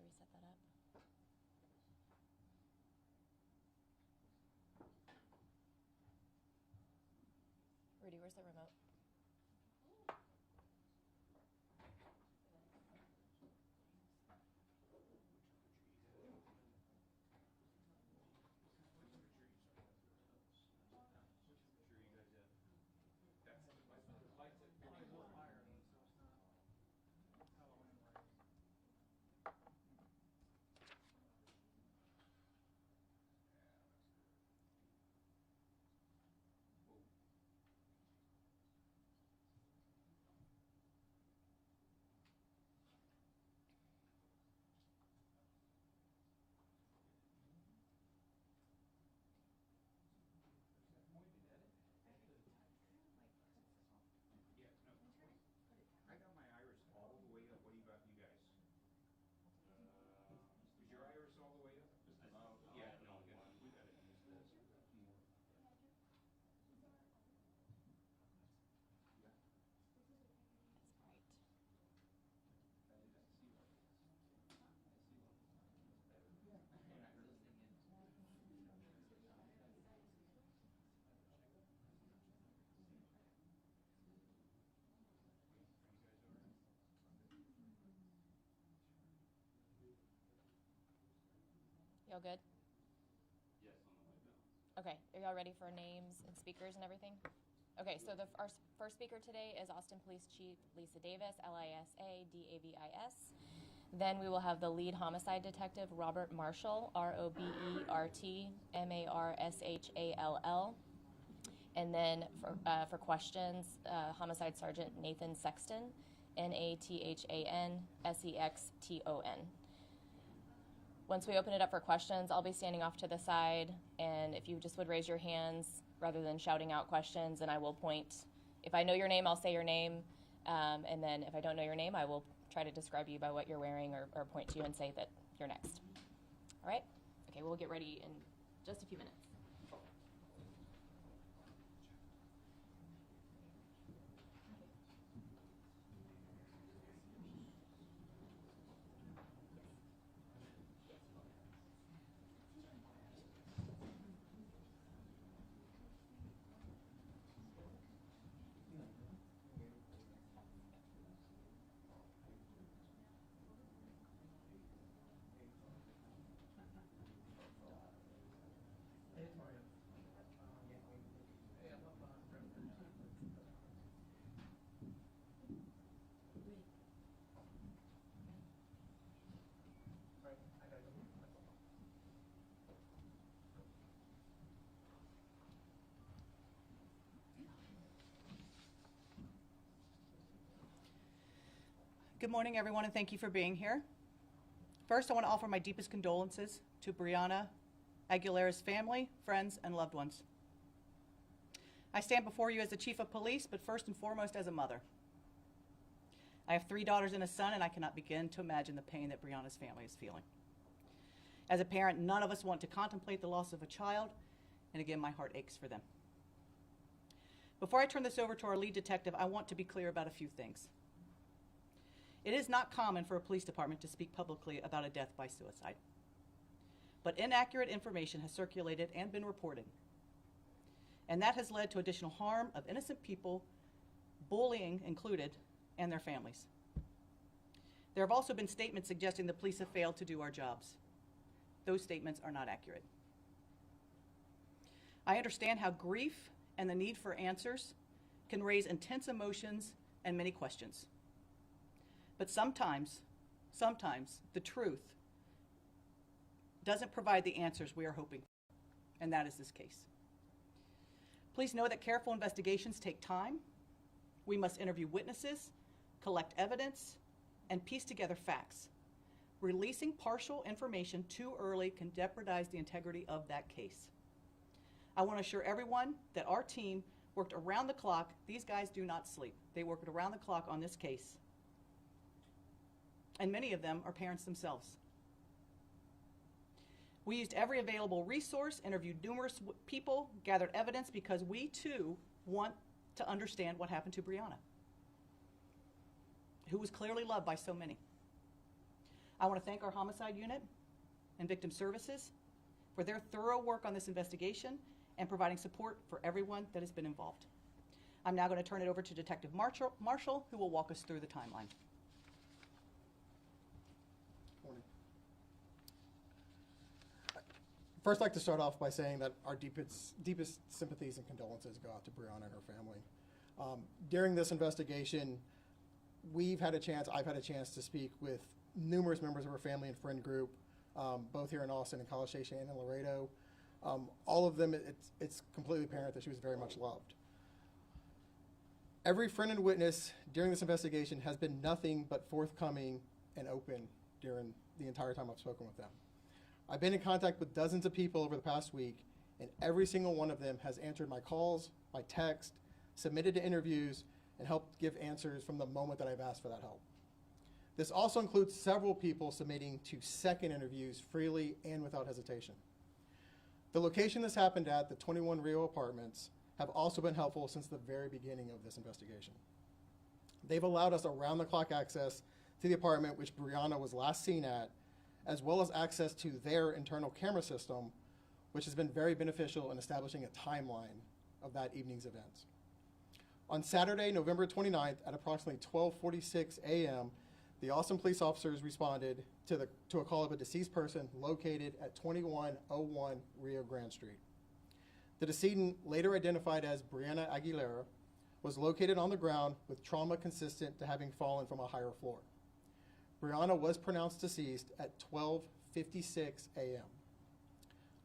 reset that up. Rudy, where's the remote? I got my iris all the way up. What do you got, you guys? Is your iris all the way up? Just about. Yeah, no, we gotta use this. More. Yeah. That's bright. I see what it is. I see what it is. Better. And I'm listening in. Y'all good? Yes, on the way down. Okay, are y'all ready for names and speakers and everything? Okay, so our first speaker today is Austin Police Chief Lisa Davis, Lisa Davis. Then we will have the lead homicide detective, Robert Marshall, Robertmarshall. And then for questions, Homicide Sergeant Nathan Sexton, NATHANSEXTON. Once we open it up for questions, I'll be standing off to the side, and if you just would raise your hands rather than shouting out questions, and I will point. If I know your name, I'll say your name, and then if I don't know your name, I will try to describe you by what you're wearing or point to you and say that you're next. All right? Okay, we'll get ready in just a few minutes. Good morning, everyone, and thank you for being here. First, I want to offer my deepest condolences to Brianna Aguilera's family, friends, and loved ones. I stand before you as the chief of police, but first and foremost as a mother. I have 3 daughters and a son, and I cannot begin to imagine the pain that Brianna's family is feeling. As a parent, none of us want to contemplate the loss of a child, and again, my heart aches for them. Before I turn this over to our lead detective, I want to be clear about a few things. It is not common for a police department to speak publicly about a death by suicide. But inaccurate information has circulated and been reported. And that has led to additional harm of innocent people, bullying included, and their families. There have also been statements suggesting the police have failed to do our jobs. Those statements are not accurate. I understand how grief and the need for answers can raise intense emotions and many questions. But sometimes the truth doesn't provide the answers we are hoping for, and that is this case. Please know that careful investigations take time. We must interview witnesses, collect evidence, and piece together facts. Releasing partial information too early can jeopardize the integrity of that case. I want to assure everyone that our team worked around the clock. These guys do not sleep. They worked around the clock on this case. And many of them are parents themselves. We used every available resource, interviewed numerous people, gathered evidence because we too want to understand what happened to Brianna, who was clearly loved by so many. I want to thank our homicide unit and victim services for their thorough work on this investigation and providing support for everyone that has been involved. I'm now going to turn it over to Detective Marshall, who will walk us through the timeline. Morning. First, I'd like to start off by saying that our deepest sympathies and condolences go out to Brianna and her family. During this investigation, I've had a chance to speak with numerous members of her family and friend group, both here in Austin and College Station and in Laredo. All of them, it's completely apparent that she was very much loved. Every friend and witness during this investigation has been nothing but forthcoming and open during the entire time I've spoken with them. I've been in contact with dozens of people over the past week, and every single one of them has answered my calls, my text, submitted to interviews, and helped give answers from the moment that I've asked for that help. This also includes several people submitting to second interviews freely and without hesitation. The location this happened at, the 21 Rio Apartments, have also been helpful since the very beginning of this investigation. They've allowed us around-the-clock access to the apartment which Brianna was last seen at, as well as access to their internal camera system, which has been very beneficial in establishing a timeline of that evening's events. On Saturday, November 29th, at approximately 12:46 a.m., the Austin police officers responded to a call of a deceased person located at 2101 Rio Grande Street. The decedent, later identified as Brianna Aguilera, was located on the ground with trauma consistent to having fallen from a higher floor. Brianna was pronounced deceased at 12:56 a.m.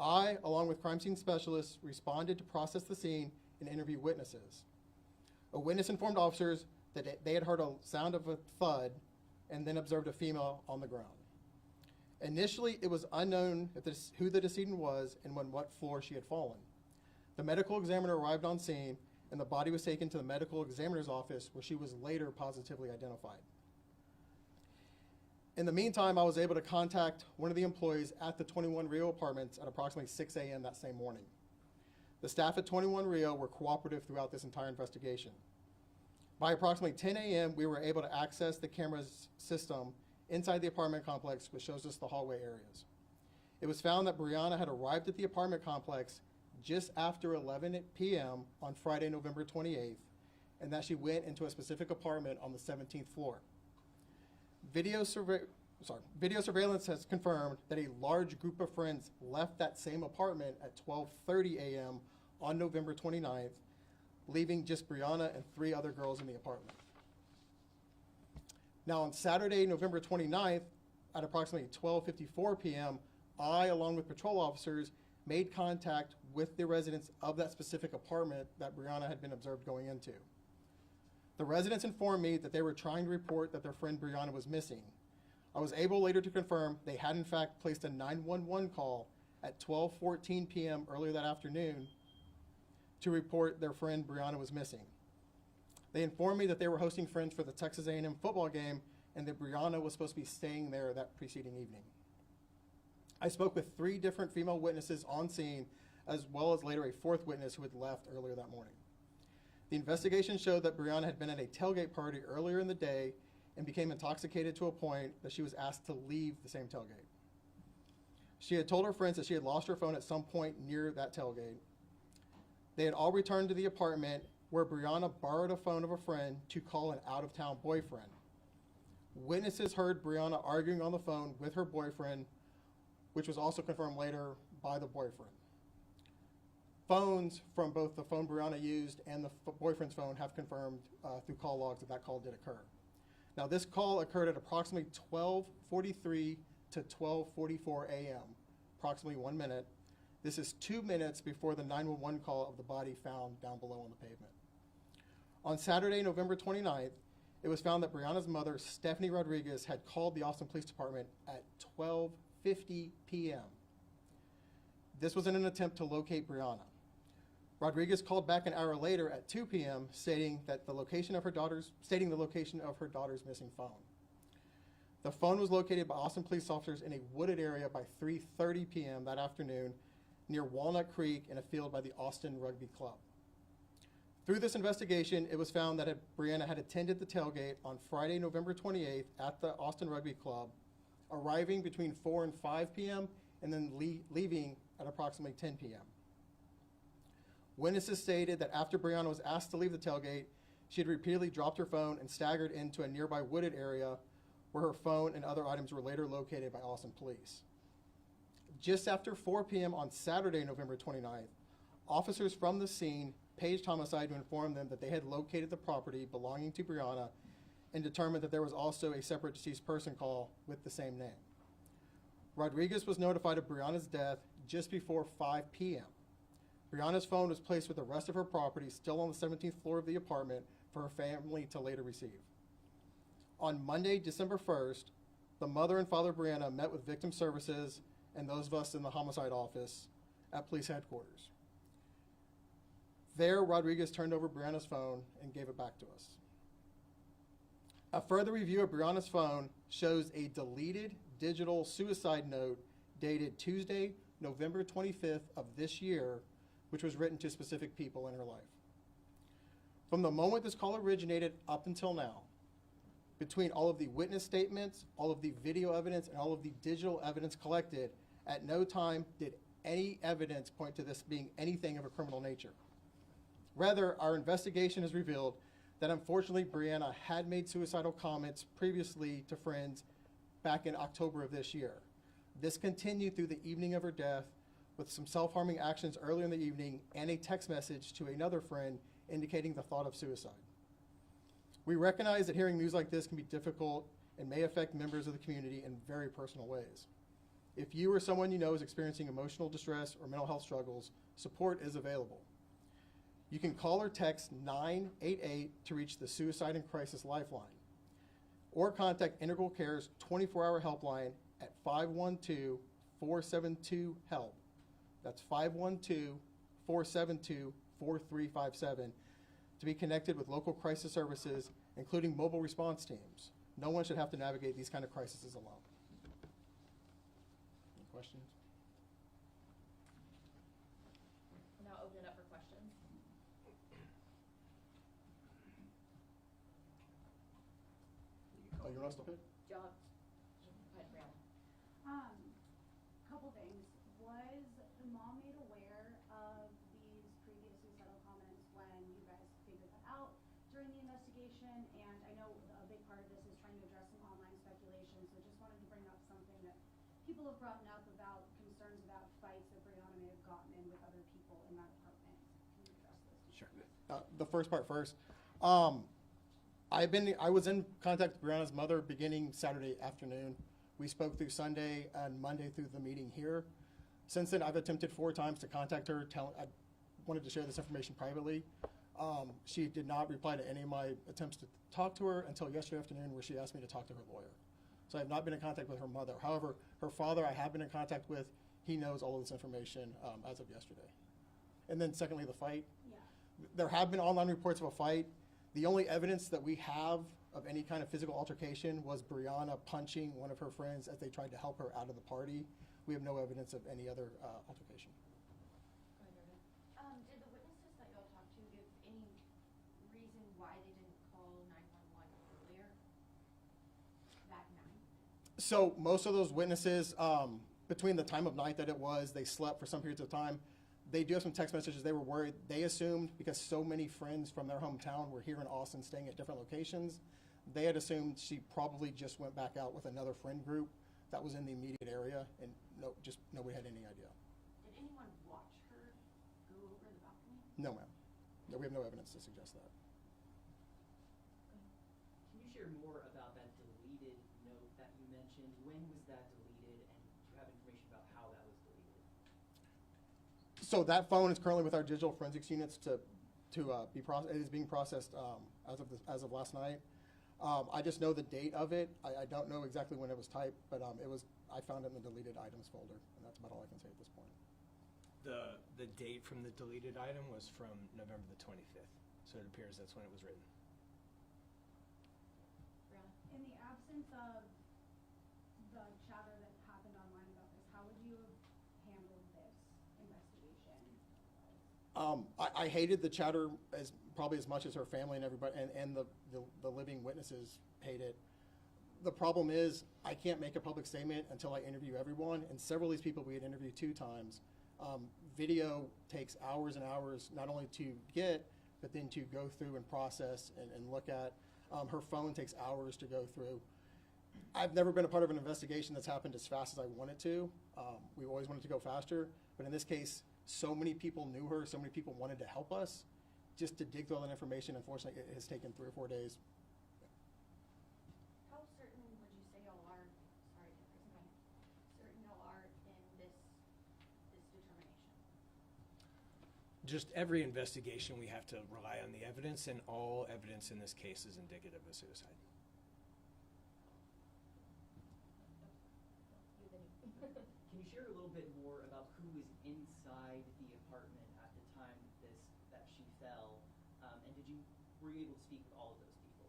I, along with crime scene specialists, responded to process the scene and interview witnesses. A witness informed officers that they had heard a sound of a thud and then observed a female on the ground. Initially, it was unknown who the decedent was and on what floor she had fallen. The medical examiner arrived on scene, and the body was taken to the medical examiner's office, where she was later positively identified. In the meantime, I was able to contact one of the employees at the 21 Rio Apartments at approximately 6 a.m. that same morning. The staff at 21 Rio were cooperative throughout this entire investigation. By approximately 10 a.m., we were able to access the camera's system inside the apartment complex, which shows us the hallway areas. It was found that Brianna had arrived at the apartment complex just after 11 p.m. on Friday, November 28th, and that she went into a specific apartment on the 17th floor. Video surveillance has confirmed that a large group of friends left that same apartment at 12:30 a.m. on November 29th, leaving just Brianna and 3 other girls in the apartment. Now on Saturday, November 29th, at approximately 12:54 p.m., I, along with patrol officers, made contact with the residents of that specific apartment that Brianna had been observed going into. The residents informed me that they were trying to report that their friend Brianna was missing. I was able later to confirm they had in fact placed a 911 call at 12:14 p.m. earlier that afternoon to report their friend Brianna was missing. They informed me that they were hosting friends for the Texas A&M football game and that Brianna was supposed to be staying there that preceding evening. I spoke with 3 different female witnesses on scene, as well as later a 4th witness who had left earlier that morning. The investigation showed that Brianna had been at a tailgate party earlier in the day and became intoxicated to a point that she was asked to leave the same tailgate. She had told her friends that she had lost her phone at some point near that tailgate. They had all returned to the apartment where Brianna borrowed a phone of a friend to call an out-of-town boyfriend. Witnesses heard Brianna arguing on the phone with her boyfriend, which was also confirmed later by the boyfriend. Phones from both the phone Brianna used and the boyfriend's phone have confirmed through call logs that call did occur. Now this call occurred at approximately 12:43 to 12:44 a.m., approximately 1 minute. This is 2 minutes before the 911 call of the body found down below on the pavement. On Saturday, November 29th, it was found that Brianna's mother, Stephanie Rodriguez, had called the Austin Police Department at 12:50 p.m. This was in an attempt to locate Brianna. Rodriguez called back an hour later at 2 p.m. stating the location of her daughter's missing phone. The phone was located by Austin police officers in a wooded area by 3:30 p.m. that afternoon near Walnut Creek in a field by the Austin Rugby Club. Through this investigation, it was found that Brianna had attended the tailgate on Friday, November 28th at the Austin Rugby Club arriving between 4 and 5 p.m., and then leaving at approximately 10 p.m. Witnesses stated that after Brianna was asked to leave the tailgate, she had repeatedly dropped her phone and staggered into a nearby wooded area where her phone and other items were later located by Austin police. Just after 4 p.m. on Saturday, November 29th, officers from the scene paged homicide to inform them that they had located the property belonging to Brianna and determined that there was also a separate deceased person call with the same name. Rodriguez was notified of Brianna's death just before 5 p.m. Brianna's phone was placed with the rest of her property still on the 17th floor of the apartment for her family to later receive. On Monday, December 1st, the mother and father of Brianna met with victim services and those of us in the homicide office at police headquarters. There, Rodriguez turned over Brianna's phone and gave it back to us. A further review of Brianna's phone shows a deleted digital suicide note dated Tuesday, November 25th of this year, which was written to specific people in her life. From the moment this call originated up until now, between all of the witness statements, all of the video evidence, and all of the digital evidence collected, at no time did any evidence point to this being anything of a criminal nature. Rather, our investigation has revealed that unfortunately Brianna had made suicidal comments previously to friends back in October of this year. This continued through the evening of her death with some self-harming actions earlier in the evening and a text message to another friend indicating the thought of suicide. We recognize that hearing news like this can be difficult and may affect members of the community in very personal ways. If you or someone you know is experiencing emotional distress or mental health struggles, support is available. You can call or text 988 to reach the Suicide and Crisis Lifeline, or contact Integral Care's 24-hour helpline at 512-472-HELP. That's 512-472-4357 to be connected with local crisis services, including mobile response teams. No one should have to navigate these kind of crises alone. Any questions? We'll now open it up for questions. Oh, you want us to pick? Job. Go ahead, Brianna. Couple things. Was the mom made aware of these previous suicidal comments when you guys figured that out during the investigation? And I know a big part of this is trying to address some online speculation, so just wanted to bring up something that people have brought up about concerns about fights that Brianna may have gotten in with other people in that apartment. Can you address those? Sure. The first part first. I was in contact with Brianna's mother beginning Saturday afternoon. We spoke through Sunday and Monday through the meeting here. Since then, I've attempted 4 times to contact her. I wanted to share this information privately. She did not reply to any of my attempts to talk to her until yesterday afternoon, where she asked me to talk to her lawyer. So I have not been in contact with her mother. However, her father I have been in contact with. He knows all of this information as of yesterday. And then secondly, the fight. Yeah. There have been online reports of a fight. The only evidence that we have of any kind of physical altercation was Brianna punching one of her friends as they tried to help her out of the party. We have no evidence of any other altercation. Go ahead, Meredith. Did the witnesses that y'all talked to give any reason why they didn't call 911 earlier that night? So most of those witnesses, between the time of night that it was, they slept for some periods of time. They do have some text messages. They were worried. They assumed, because so many friends from their hometown were here in Austin staying at different locations, they had assumed she probably just went back out with another friend group that was in the immediate area, and nobody had any idea. Did anyone watch her go over the balcony? No, ma'am. No, we have no evidence to suggest that. Can you share more about that deleted note that you mentioned? When was that deleted, and do you have information about how that was deleted? So that phone is currently with our digital forensics units to be processed. It is being processed as of last night. I just know the date of it. I don't know exactly when it was typed, but I found it in the deleted items folder, and that's about all I can say at this point. The date from the deleted item was from November the 25th, so it appears that's when it was written. Brianna. In the absence of the chatter that happened online about this, how would you have handled this investigation? I hated the chatter probably as much as her family and everybody and the living witnesses hate it. The problem is, I can't make a public statement until I interview everyone, and several of these people we had interviewed 2 times. Video takes hours and hours, not only to get, but then to go through and process and look at. Her phone takes hours to go through. I've never been a part of an investigation that's happened as fast as I want it to. We always wanted to go faster, but in this case, so many people knew her, so many people wanted to help us. Just to dig through all that information, unfortunately, it has taken 3 or 4 days. How certain would you say y'all are, sorry to interrupt, certain y'all are in this determination? Just every investigation, we have to rely on the evidence, and all evidence in this case is indicative of suicide. Can you share a little bit more about who was inside the apartment at the time that she fell? And were you able to speak with all of those people?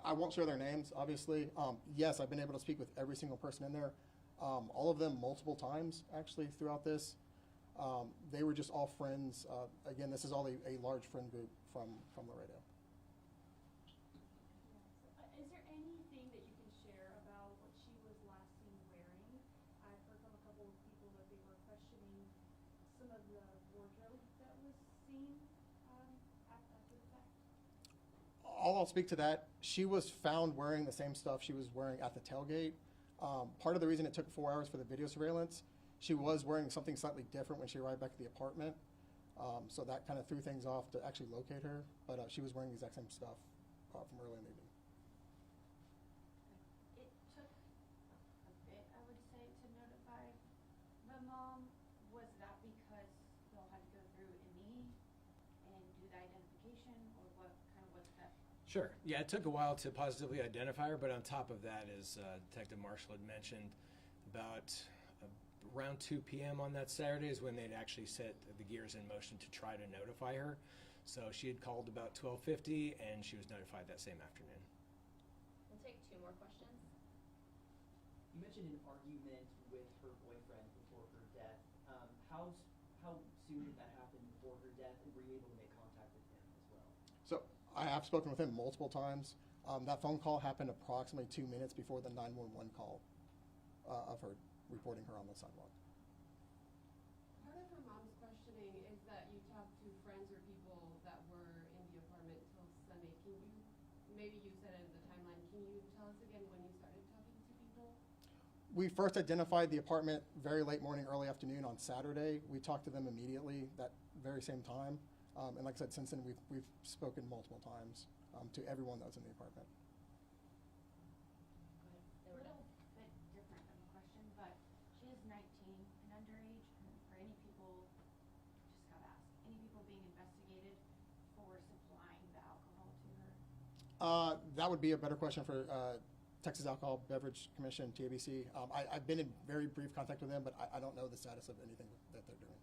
I won't share their names, obviously. Yes, I've been able to speak with every single person in there. All of them multiple times, actually, throughout this. They were just all friends. Again, this is all a large friend group from Laredo. Is there anything that you can share about what she was last seen wearing? I've heard from a couple of people that they were questioning some of the wardrobe that was seen after the fact. I'll speak to that. She was found wearing the same stuff she was wearing at the tailgate. Part of the reason it took 4 hours for the video surveillance, she was wearing something slightly different when she arrived back at the apartment. So that kind of threw things off to actually locate her. But she was wearing the exact same stuff from early in the evening. It took a bit, I would say, to notify the mom. Was that because y'all had to go through me and do the identification, or what kind of was that? Sure. Yeah, it took a while to positively identify her, but on top of that, as Detective Marshall had mentioned, about around 2 p.m. on that Saturday is when they'd actually set the gears in motion to try to notify her. So she had called about 12:50, and she was notified that same afternoon. We'll take 2 more questions. You mentioned an argument with her boyfriend before her death. How soon did that happen before her death, and were you able to make contact with him as well? So I have spoken with him multiple times. That phone call happened approximately 2 minutes before the 911 call of her reporting her on the sidewalk. Part of her mom's questioning is that you talked to friends or people that were in the apartment till Sunday. Maybe you said it in the timeline, can you tell us again when you started talking to people? We first identified the apartment very late morning, early afternoon on Saturday. We talked to them immediately that very same time. And like I said, since then we've spoken multiple times to everyone that was in the apartment. A little bit different of a question, but she is 19 and underage, and for any people, just gotta ask, any people being investigated for supplying the alcohol to her? That would be a better question for Texas Alcohol Beverage Commission, TABC. I've been in very brief contact with them, but I don't know the status of anything that they're doing.